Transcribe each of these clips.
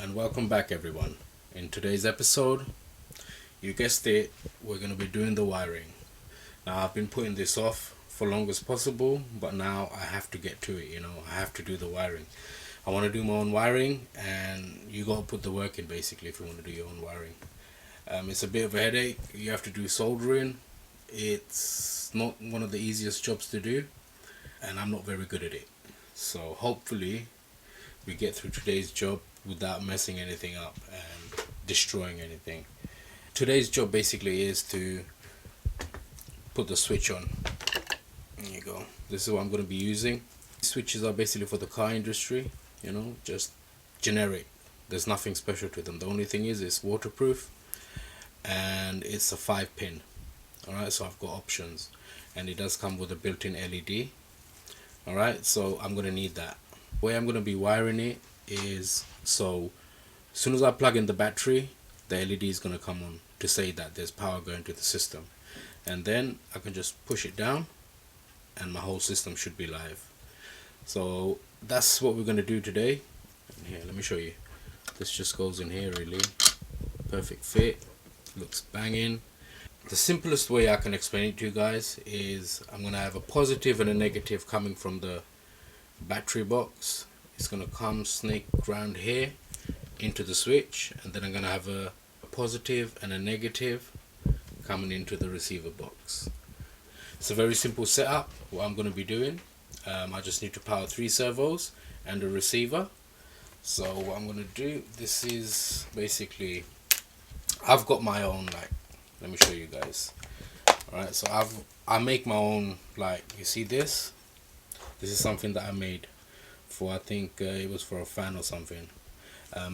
and welcome back everyone. In today's episode, you guessed it, we're going to be doing the wiring. Now I've been putting this off for long as possible, but now I have to get to it. I have to do the wiring. I want to do my own wiring, and you got to put the work in basically if you want to do your own wiring. It's a bit of a headache. You have to do soldering. It's not one of the easiest jobs to do, and I'm not very good at it. So hopefully we get through today's job without messing anything up and destroying anything. Today's job basically is to put the switch on. There you go. This is what I'm going to be using. Switches are basically for the car industry, just generic. There's nothing special to them. The only thing is it's waterproof and it's a 5-pin. Alright, so I've got options, and it does come with a built-in LED. Alright, so I'm going to need that. The way I'm going to be wiring it is, so as soon as I plug in the battery, the LED is going to come on to say that there's power going to the system, and then I can just push it down and my whole system should be live. So that's what we're going to do today. And here, let me show you. This just goes in here, really perfect fit, looks banging. The simplest way I can explain it to you guys is I'm going to have a positive and a negative coming from the battery box. It's going to come snake round here into the switch, and then I'm going to have a positive and a negative coming into the receiver box. It's a very simple setup. What I'm going to be doing, I just need to power 3 servos and a receiver. So what I'm going to do, this is basically, I've got my own, let me show you guys. Alright, so I make my own, you see this? This is something that I made for, I think it was for a fan or something.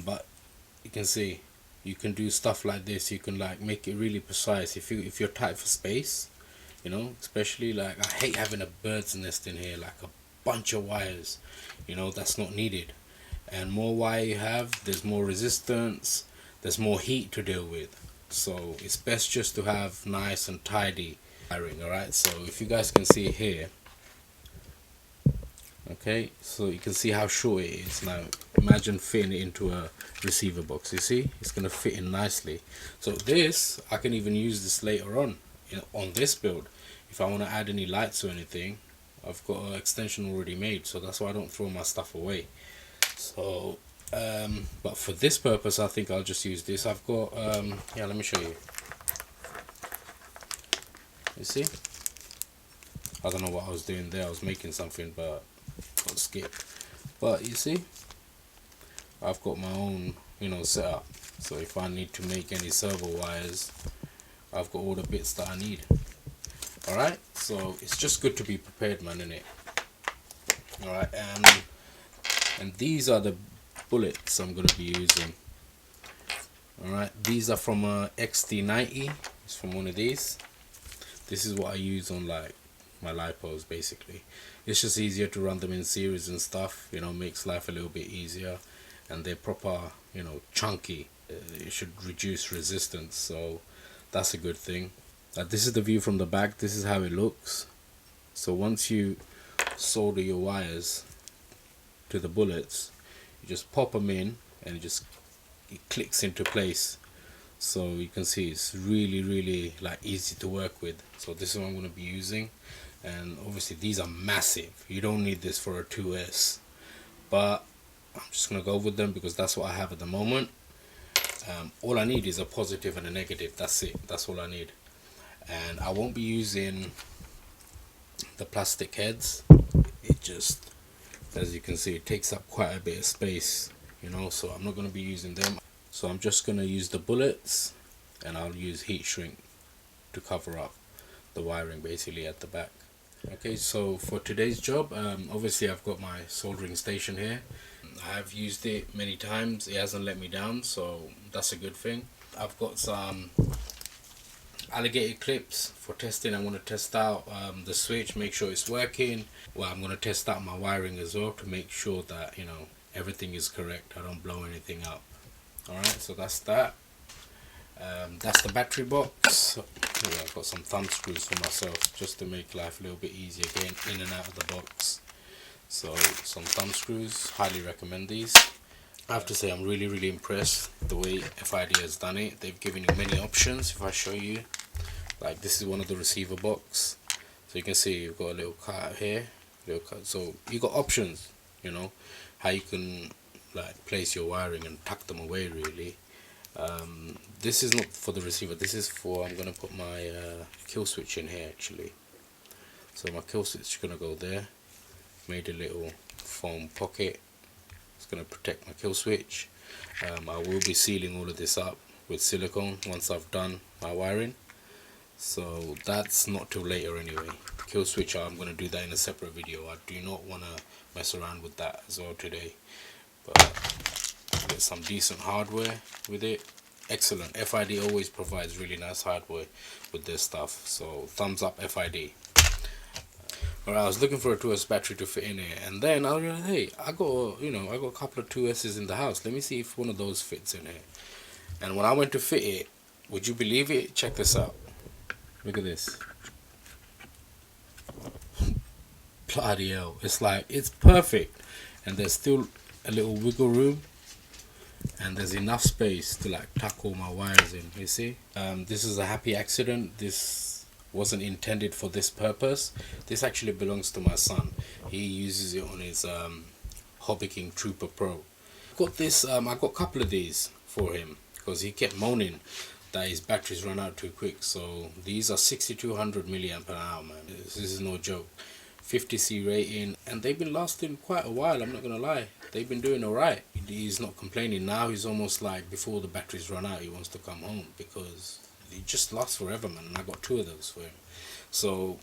But you can see, you can do stuff like this. You can make it really precise if you're tight for space, especially I hate having a bird's nest in here, a bunch of wires, that's not needed. And more wire you have, there's more resistance, there's more heat to deal with. So it's best just to have nice and tidy wiring. Alright, so if you guys can see here, okay, so you can see how short it is. Now imagine fitting it into a receiver box. You see, it's going to fit in nicely. So this, I can even use this later on this build. If I want to add any lights or anything, I've got an extension already made, so that's why I don't throw my stuff away. So but for this purpose I think I'll just use this. I've got yeah, let me show you. You see, I don't know what I was doing there. I was making something but got skipped. But you see, I've got my own setup. So if I need to make any servo wires, I've got all the bits that I need. Alright, so it's just good to be prepared, man, innit? Alright, and these are the bullets I'm going to be using. Alright, these are from a XT90. It's from one of these. This is what I use on my lipos basically. It's just easier to run them in series and stuff, makes life a little bit easier, and they're proper, chunky. It should reduce resistance, so that's a good thing. This is the view from the back. This is how it looks. So once you solder your wires to the bullets, you just pop them in and it clicks into place. So you can see it's really easy to work with. So this is what I'm going to be using, and obviously these are massive. You don't need this for a 2S, but I'm just going to go with them because that's what I have at the moment. All I need is a positive and a negative. That's it. That's all I need. And I won't be using the plastic heads. It just, as you can see, it takes up quite a bit of space, so I'm not going to be using them. So I'm just going to use the bullets, and I'll use heat shrink to cover up the wiring basically at the back. Okay, so for today's job, obviously I've got my soldering station here. I have used it many times. It hasn't let me down, so that's a good thing. I've got some alligator clips for testing. I want to test out the switch, make sure it's working. Well, I'm going to test out my wiring as well to make sure that everything is correct. I don't blow anything up. Alright, so that's that. That's the battery box. Yeah, I've got some thumb screws for myself just to make life a little bit easier getting in and out of the box. So some thumb screws, highly recommend these. I have to say I'm really impressed the way FID has done it. They've given you many options. If I show you, like this is one of the receiver box, so you can see you've got a little cut here, little cut. So you got options, you know, how you can like place your wiring and tuck them away really. This is not for the receiver, this is for, I'm gonna put my kill switch in here actually. So my kill switch is gonna go there. Made a little foam pocket. It's gonna protect my kill switch. I will be sealing all of this up with silicone once I've done my wiring. So that's not till later anyway. Kill switch, I'm gonna do that in a separate video. I do not wanna mess around with that as well today. But get some decent hardware with it. Excellent. FID always provides really nice hardware with this stuff, so thumbs up FID. Alright, I was looking for a 2S battery to fit in here, and then I realized, hey, I got a couple of 2Ss in the house. Let me see if one of those fits in here. And when I went to fit it, would you believe it? Check this out. Look at this. Bloody hell. It's like, it's perfect, and there's still a little wiggle room, and there's enough space to like tuck all my wires in. You see, this is a happy accident. This wasn't intended for this purpose. This actually belongs to my son. He uses it on his Hobby King Trooper Pro. Got this, I got a couple of these for him because he kept moaning that his batteries run out too quick. So these are 6200 milliamp an hour, man. This is no joke. 50C rating, and they've been lasting quite a while. I'm not gonna lie, they've been doing alright. He's not complaining now. He's almost like, before the batteries run out, he wants to come home because it just lasts forever, man. And I got 2 of those for him. So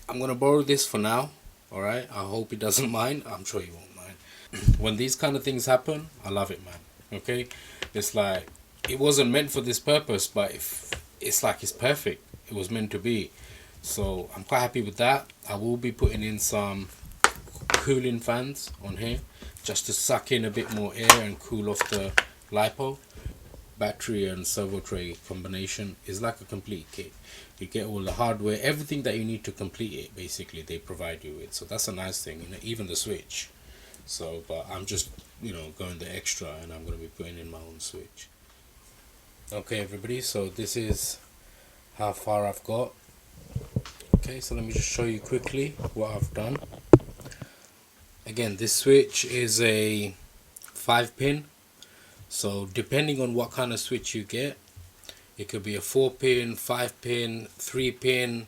I'm gonna borrow this for now. Alright, I hope he doesn't mind. I'm sure he won't mind. When these kind of things happen, I love it, man. Okay, it's like, it wasn't meant for this purpose, but if it's like, it's perfect. It was meant to be. So I'm quite happy with that. I will be putting in some cooling fans on here just to suck in a bit more air and cool off the LiPo. Battery and servo tray combination is like a complete kit. You get all the hardware, everything that you need to complete it, basically they provide you with. So that's a nice thing, you know, even the switch. So, but I'm just, you know, going the extra, and I'm going to be putting in my own switch. Okay everybody, so this is how far I've got. Okay, so let me just show you quickly what I've done. Again, this switch is a 5-pin. So depending on what kind of switch you get, it could be a 4-pin, 5-pin, 3-pin,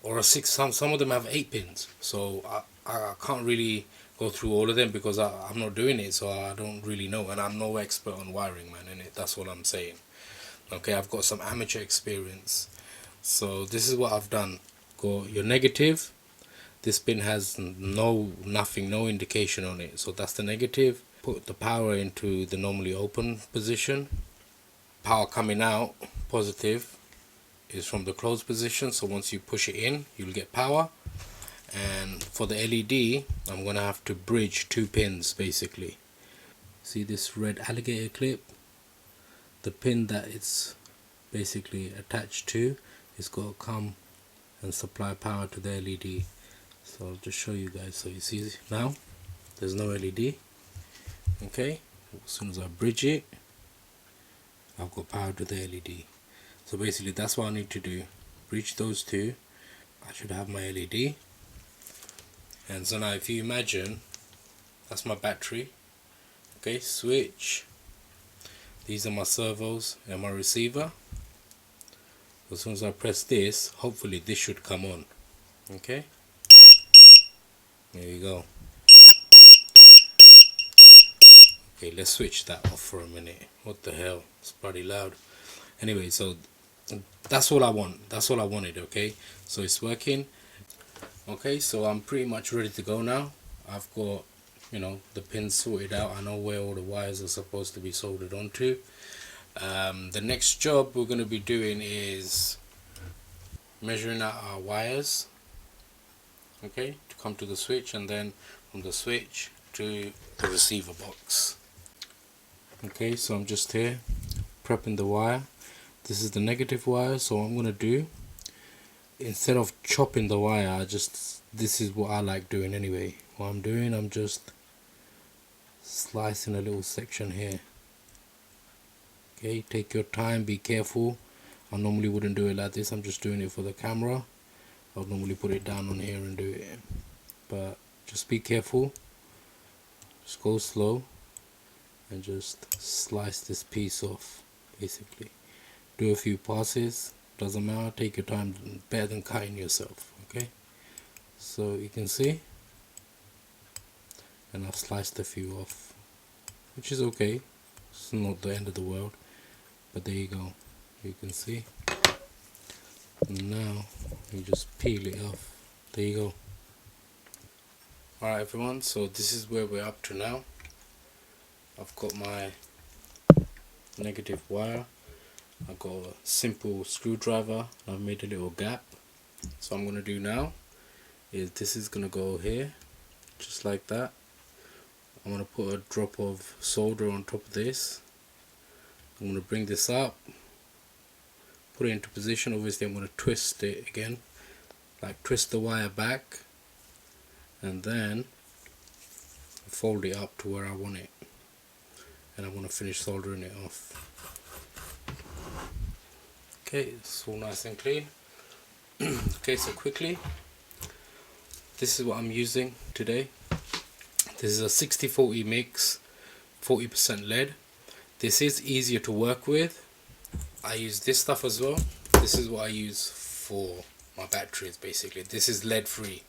or a 6. Some of them have 8 pins. So I can't really go through all of them because I'm not doing it, so I don't really know, and I'm no expert on wiring, man. And that's all I'm saying. Okay, I've got some amateur experience. So this is what I've done. Got your negative. This pin has no indication on it, so that's the negative. Put the power into the normally open position. Power coming out, positive, is from the closed position, so once you push it in, you'll get power. And for the LED, I'm gonna have to bridge 2 pins basically. See this red alligator clip? The pin that it's basically attached to is got to come and supply power to the LED. So I'll just show you guys. So you see now there's no LED. Okay, as soon as I bridge it, I've got power to the LED. So basically that's what I need to do. Bridge those 2. I should have my LED. And so now if you imagine, that's my battery. Okay, switch. These are my servos and my receiver. As soon as I press this, hopefully this should come on. Okay, there you go. Okay, let's switch that off for a minute. What the hell, it's pretty loud. Anyway, so that's all I want. That's all I wanted. Okay, so it's working. Okay, so I'm pretty much ready to go now. I've got, you know, the pins sorted out. I know where all the wires are supposed to be soldered onto. The next job we're going to be doing is measuring out our wires, okay, to come to the switch, and then from the switch to the receiver box. Okay, so I'm just here prepping the wire. This is the negative wire, so what I'm going to do, instead of chopping the wire, this is what I like doing anyway. What I'm doing, I'm just slice in a little section here. Okay, take your time, be careful. I normally wouldn't do it like this, I'm just doing it for the camera. I'll normally put it down on here and do it, but just be careful, just go slow and just slice this piece off. Basically do a few passes, doesn't matter, take your time, better than cutting yourself. Okay, so you can see, and I've sliced a few off, which is okay, it's not the end of the world, but there you go, you can see. And now you just peel it off, there you go. Alright everyone, so this is where we're up to now. I've got my negative wire, I've got a simple screwdriver, I've made a little gap. So what I'm going to do now is this is going to go here, just like that. I'm going to put a drop of solder on top of this. I'm going to bring this up, put it into position. Obviously I'm going to twist it again, like twist the wire back, and then fold it up to where I want it, and I'm going to finish soldering it off. Okay, it's all nice and clean. Okay, so quickly, this is what I'm using today. This is a 60-40 mix, 40% lead. This is easier to work with. I use this stuff as well. This is what I use for my batteries basically. This is lead free.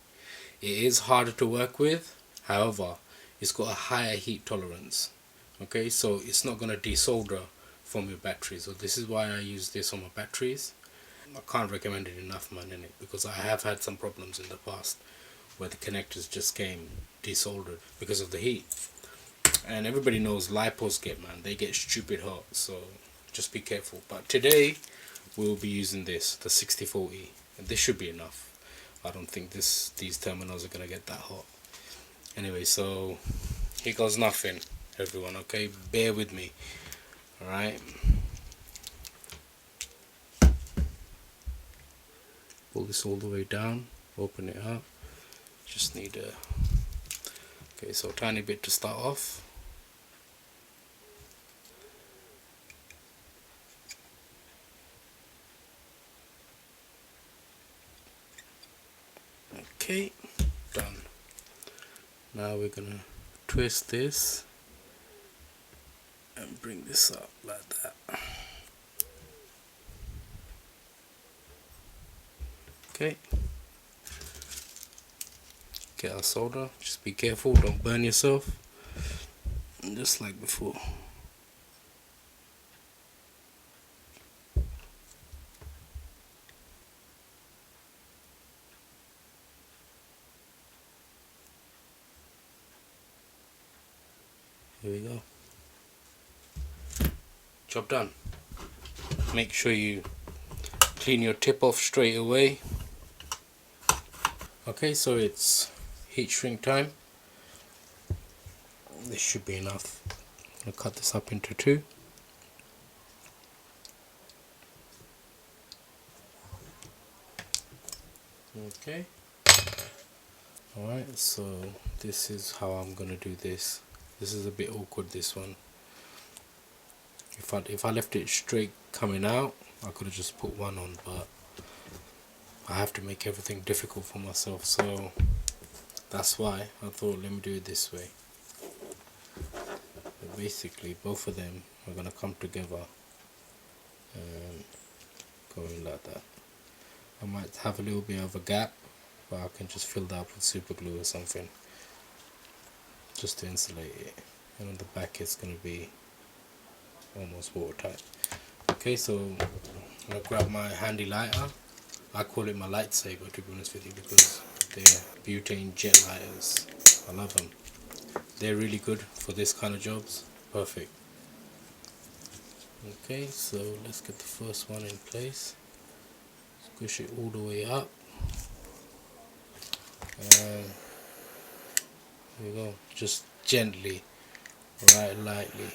It is harder to work with, however it's got a higher heat tolerance. Okay, so it's not going to desolder from your batteries. So this is why I use this on my batteries. I can't recommend it enough, man, in it, because I have had some problems in the past where the connectors just came desoldered because of the heat. And everybody knows lipos they get stupid hot, so just be careful. But today we'll be using this, the 60-40, and this should be enough. I don't think these terminals are gonna get that hot. Anyway, so here goes nothing, everyone. Okay, bear with me. All right. Pull this all the way down, open it up. Just need a, okay, so tiny bit to start off. Okay, done. Now we're gonna twist this and bring this up like that. Okay, get our solder, just be careful, don't burn yourself, just like before. Here we go. Job done. Make sure you clean your tip off straight away. Okay, so it's heat shrink time. This should be enough. I'm gonna cut this up into two. Okay. Alright, so this is how I'm gonna do this. This is a bit awkward, this one. If I left it straight coming out, I could have just put one on, but I have to make everything difficult for myself, so that's why I thought let me do it this way. But basically both of them are gonna come together and go in like that. I might have a little bit of a gap, but I can just fill that up with super glue or something just to insulate it, and on the back it's going to be almost watertight. Okay, so I'm going to grab my handy lighter. I call it my lightsaber, to be honest with you, because they're butane jet lighters. I love them. They're really good for this kind of jobs. Perfect. Okay, so let's get the first one in place. Squish it all the way up, and here we go, just gently, right, lightly.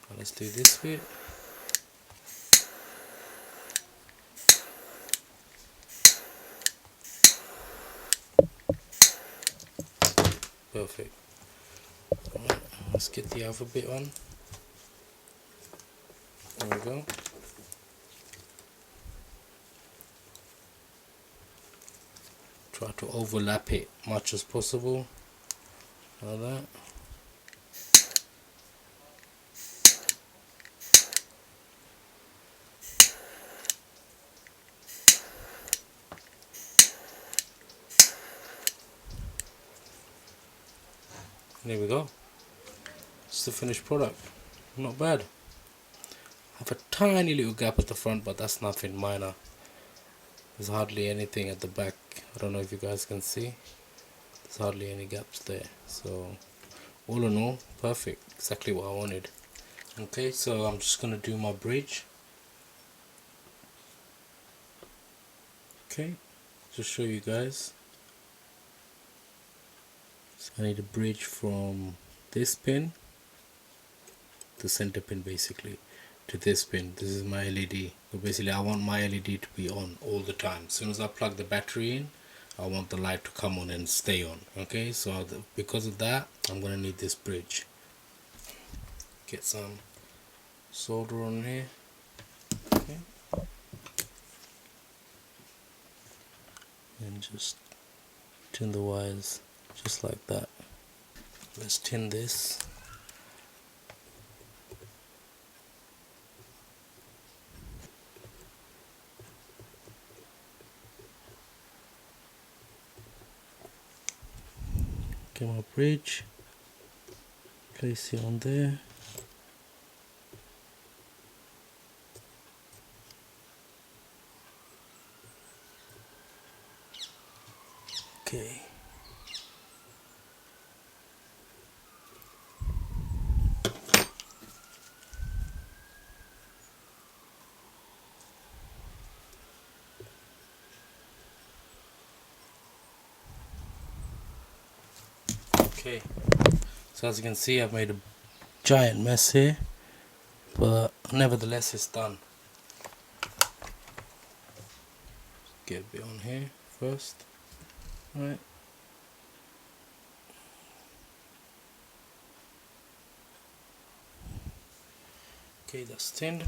Now let's do this bit. Perfect. Alright, let's get the other bit on. There we go. Try to overlap it much as possible, like that. There we go. It's the finished product. Not bad. I have a tiny little gap at the front, but that's nothing minor. There's hardly anything at the back. I don't know if you guys can see. There's hardly any gaps there. So all in all, perfect. Exactly what I wanted. Okay, so I'm just gonna do my bridge. Okay, just show you guys. So I need a bridge from this pin, the center pin basically, to this pin. This is my LED. So basically I want my LED to be on all the time. As soon as I plug the battery in, I want the light to come on and stay on. Okay, so because of that, I'm gonna need this bridge. Get some solder on here. Okay, and just tin the wires just like that. Let's tin this. Get my bridge, place it on there. Okay. Okay, so as you can see, I've made a giant mess here, but nevertheless it's done. Get a bit on here first. Right. Okay, that's tinned.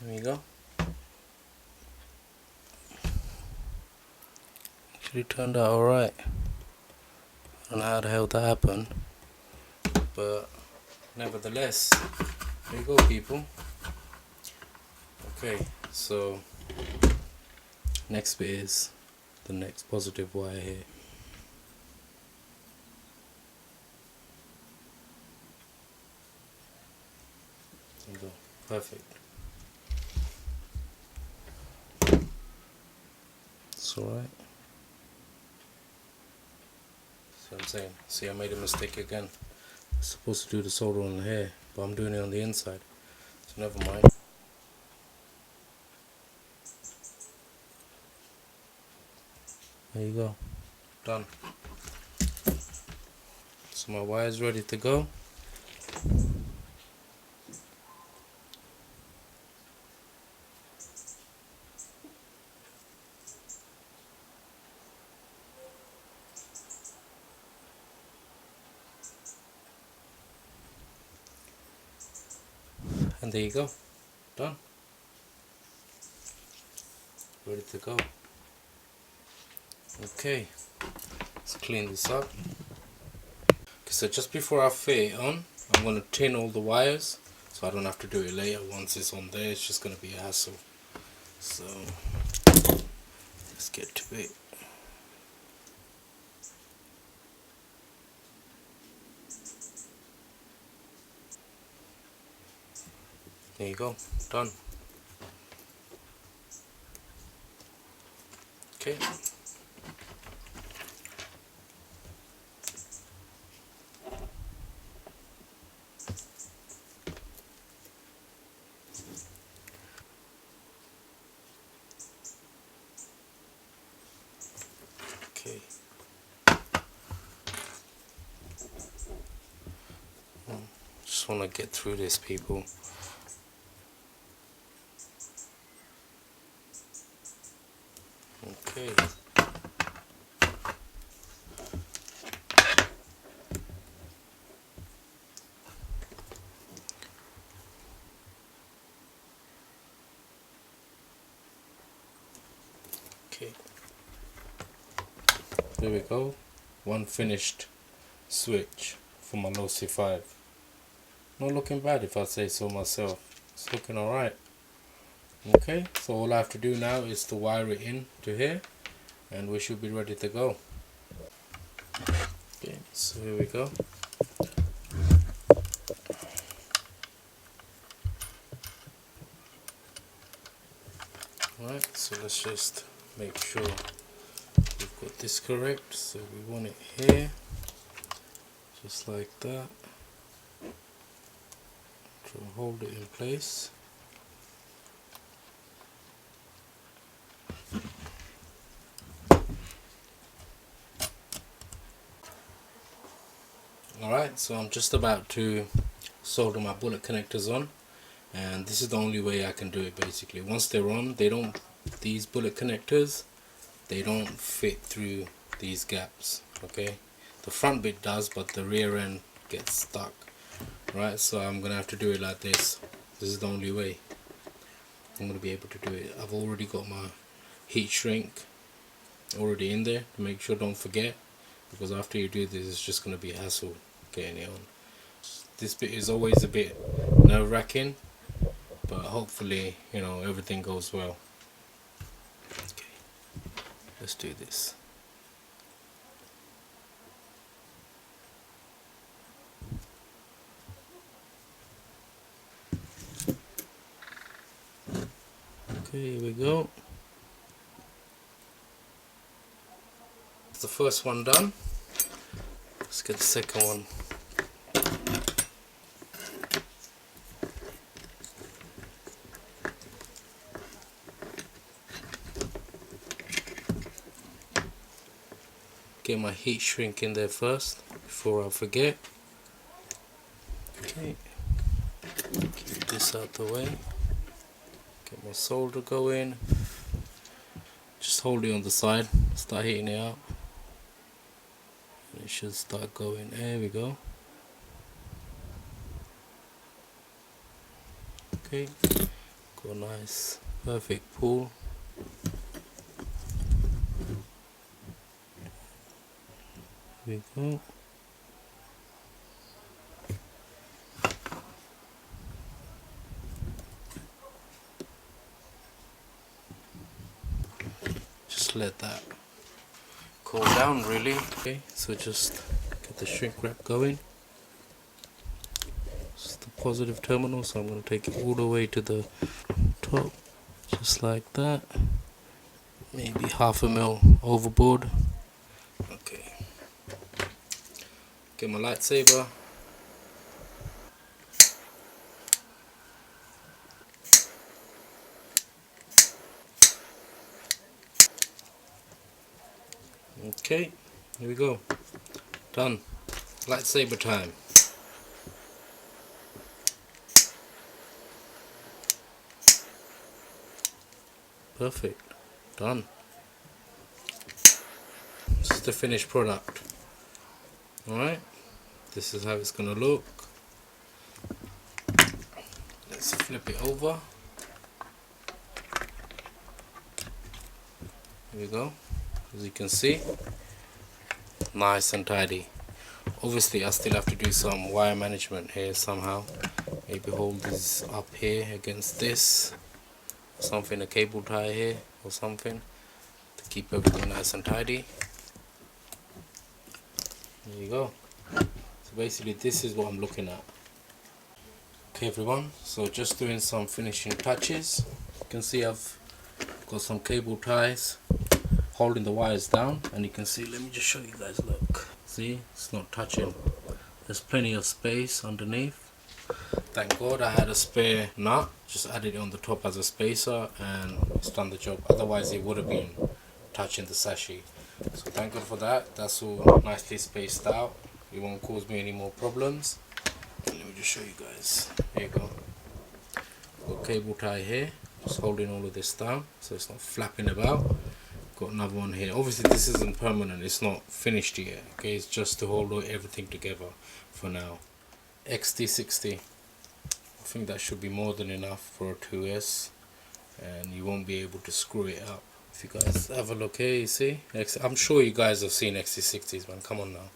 There we go. Actually turned out alright. I don't know how the hell that happened, but nevertheless, there you go, people. Okay, so next bit is the next positive wire here. There you go. Perfect. It's alright. See what I'm saying? See, I made a mistake again. I'm supposed to do the solder on here, but I'm doing it on the inside. So never mind. There you go. Done. So my wire is ready to go. And there you go. Done. Ready to go. Okay, let's clean this up. Okay, so just before I fit it on, I'm going to tin all the wires so I don't have to do it later. Once it's on there, it's just going to be a hassle. So let's get to it. There you go, done. Okay. want to get through this, people. Okay. Okay. There we go. One finished switch for my Losi 5. Not looking bad if I say so myself. It's looking alright. Okay, so all I have to do now is to wire it in to here and we should be ready to go. Okay, so here we go. Alright, so let's just make sure we've got this correct. So we want it here, just like that. Try and hold it in place. Alright, so I'm just about to solder my bullet connectors on, and this is the only way I can do it basically. Once they're on, these bullet connectors, they don't fit through these gaps, okay? The front bit does, but the rear end gets stuck. Right, so I'm gonna have to do it like this. This is the only way I'm gonna be able to do it. I've already got my heat shrink already in there to make sure, don't forget, because after you do this it's just gonna be a hassle getting it on. This bit is always a bit nerve-wracking, but hopefully, you know, everything goes well. Okay, let's do this. Okay, here we go. That's the first one done. Let's get the second one. Get my heat shrink in there first before I forget. Okay, keep this out the way. Get my solder going. Just hold it on the side, start heating it up. And it should start going. There we go. Okay, got a nice perfect pull. Here we go. Just let that cool down really. Okay, so just get the shrink wrap going. It's the positive terminal, so I'm going to take it all the way to the top, just like that. Maybe 1/2 mil overboard. Okay, get my lightsaber. Okay, here we go. Done. Lightsaber time. Perfect. Done. This is the finished product. Alright, this is how it's gonna look. Let's flip it over. Here we go. As you can see, nice and tidy. Obviously I still have to do some wire management here somehow. Maybe hold this up here against this, something, a cable tie here or something, to keep everything nice and tidy. There you go. So basically this is what I'm looking at. Okay everyone, so just doing some finishing touches. You can see I've got some cable ties holding the wires down, and you can see, let me just show you guys, look, see, it's not touching. There's plenty of space underneath. Thank God I had a spare nut, just added it on the top as a spacer and it's done the job. Otherwise it would have been touching the sachet. So thank God for that. That's all nicely spaced out. It won't cause me any more problems. Let me just show you guys. Here you go. Got cable tie here, just holding all of this down so it's not flapping about. Got another one here. Obviously this isn't permanent, it's not finished yet. Okay, it's just to hold everything together for now. XT60. I think that should be more than enough for a 2S, and you won't be able to screw it up. If you guys have a look here, you see, I'm sure you guys have seen XT60s, man. Come on now.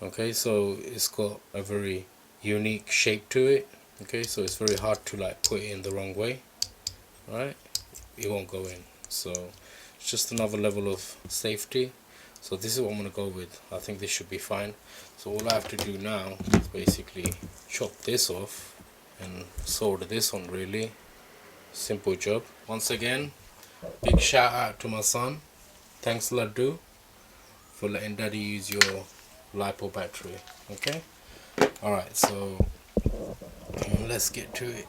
Okay, so it's got a very unique shape to it. Okay, so it's very hard to like put it in the wrong way, right? It won't go in, so it's just another level of safety. So this is what I'm gonna go with. I think this should be fine. So all I have to do now is basically chop this off and solder this on. Really simple job. Once again, big shout out to my son. Thanks Laddu for letting daddy use your LiPo battery. Okay, alright, so let's get to it.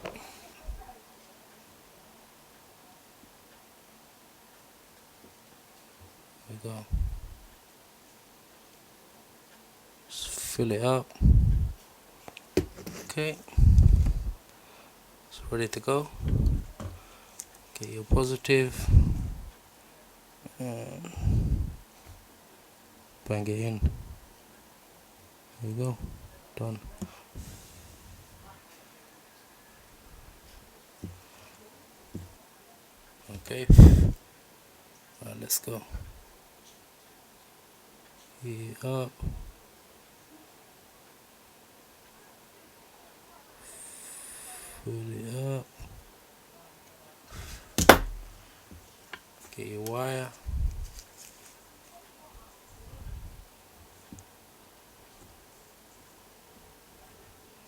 There we go. Just fill it up. Okay, it's ready to go. Get your positive and bang it in. There you go, done. Okay, alright, let's go. Heat it up. Fill it up. Get your wire.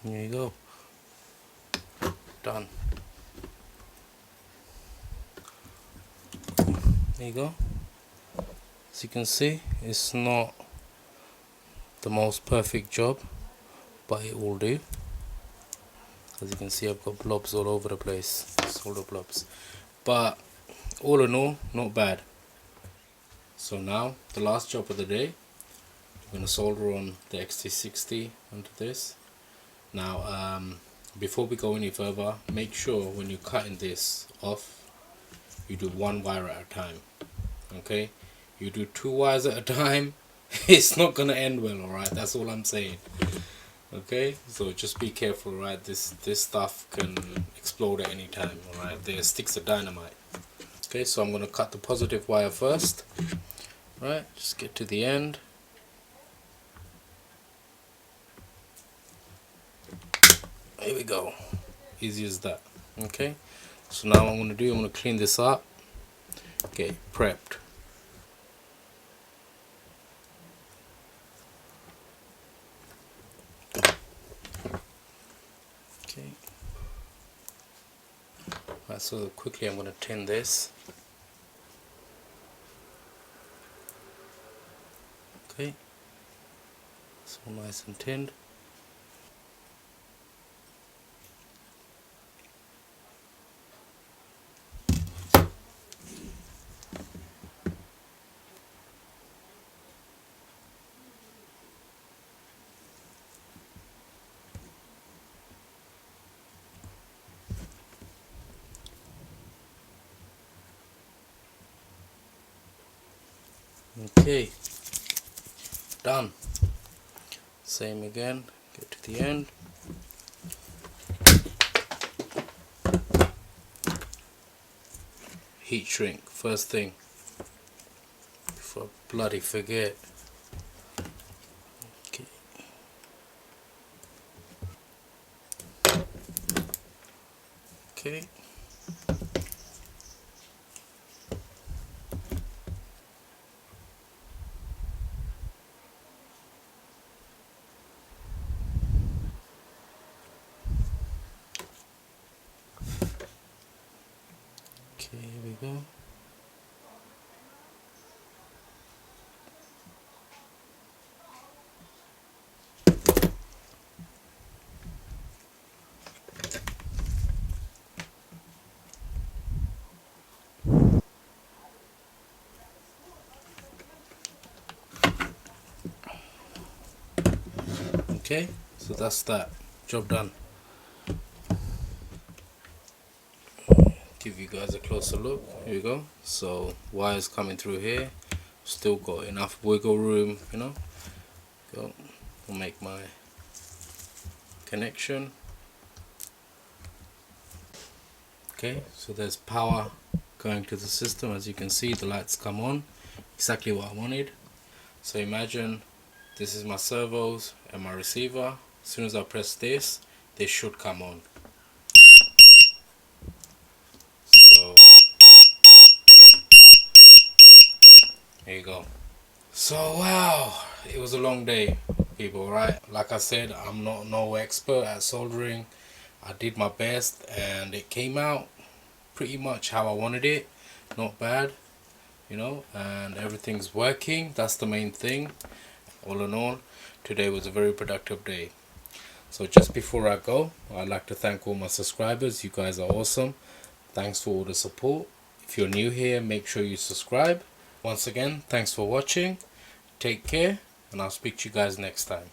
There you go. Done. There you go. As you can see, it's not the most perfect job, but it will do. As you can see, I've got blobs all over the place, solder blobs, but all in all, not bad. So now the last job of the day, I'm going to solder on the XT60 onto this. Now before we go any further, make sure when you're cutting this off, you do one wire at a time. Okay, you do 2 wires at a time, it's not gonna end well. Alright, that's all I'm saying. Okay, so just be careful. Right, this stuff can explode at any time. Alright, there are sticks of dynamite. Okay, so I'm gonna cut the positive wire first. Right, just get to the end. Here we go, easy as that. Okay, so now what I'm gonna do, I'm gonna clean this up, get it prepped. Okay, right, so quickly I'm gonna tin this. Okay, so nice and tinned. Okay, done. Same again, get to the end. Heat shrink, first thing, before I bloody forget. Okay. Okay. Okay, here we go. Okay, so that's that. Job done. Give you guys a closer look. Here we go. So wires coming through here. Still got enough wiggle room, you know. Go. I'll make my connection. Okay, so there's power going to the system. As you can see, the lights come on. Exactly what I wanted. So imagine this is my servos and my receiver. As soon as I press this, they should come on. So there you go. So wow, it was a long day, people, right? Like I said, I'm not no expert at soldering. I did my best and it came out pretty much how I wanted it. Not bad, you know, and everything's working. That's the main thing. All in all, today was a very productive day. So just before I go, I'd like to thank all my subscribers. You guys are awesome. Thanks for all the support. If you're new here, make sure you subscribe. Once again, thanks for watching. Take care, and I'll speak to you guys next time.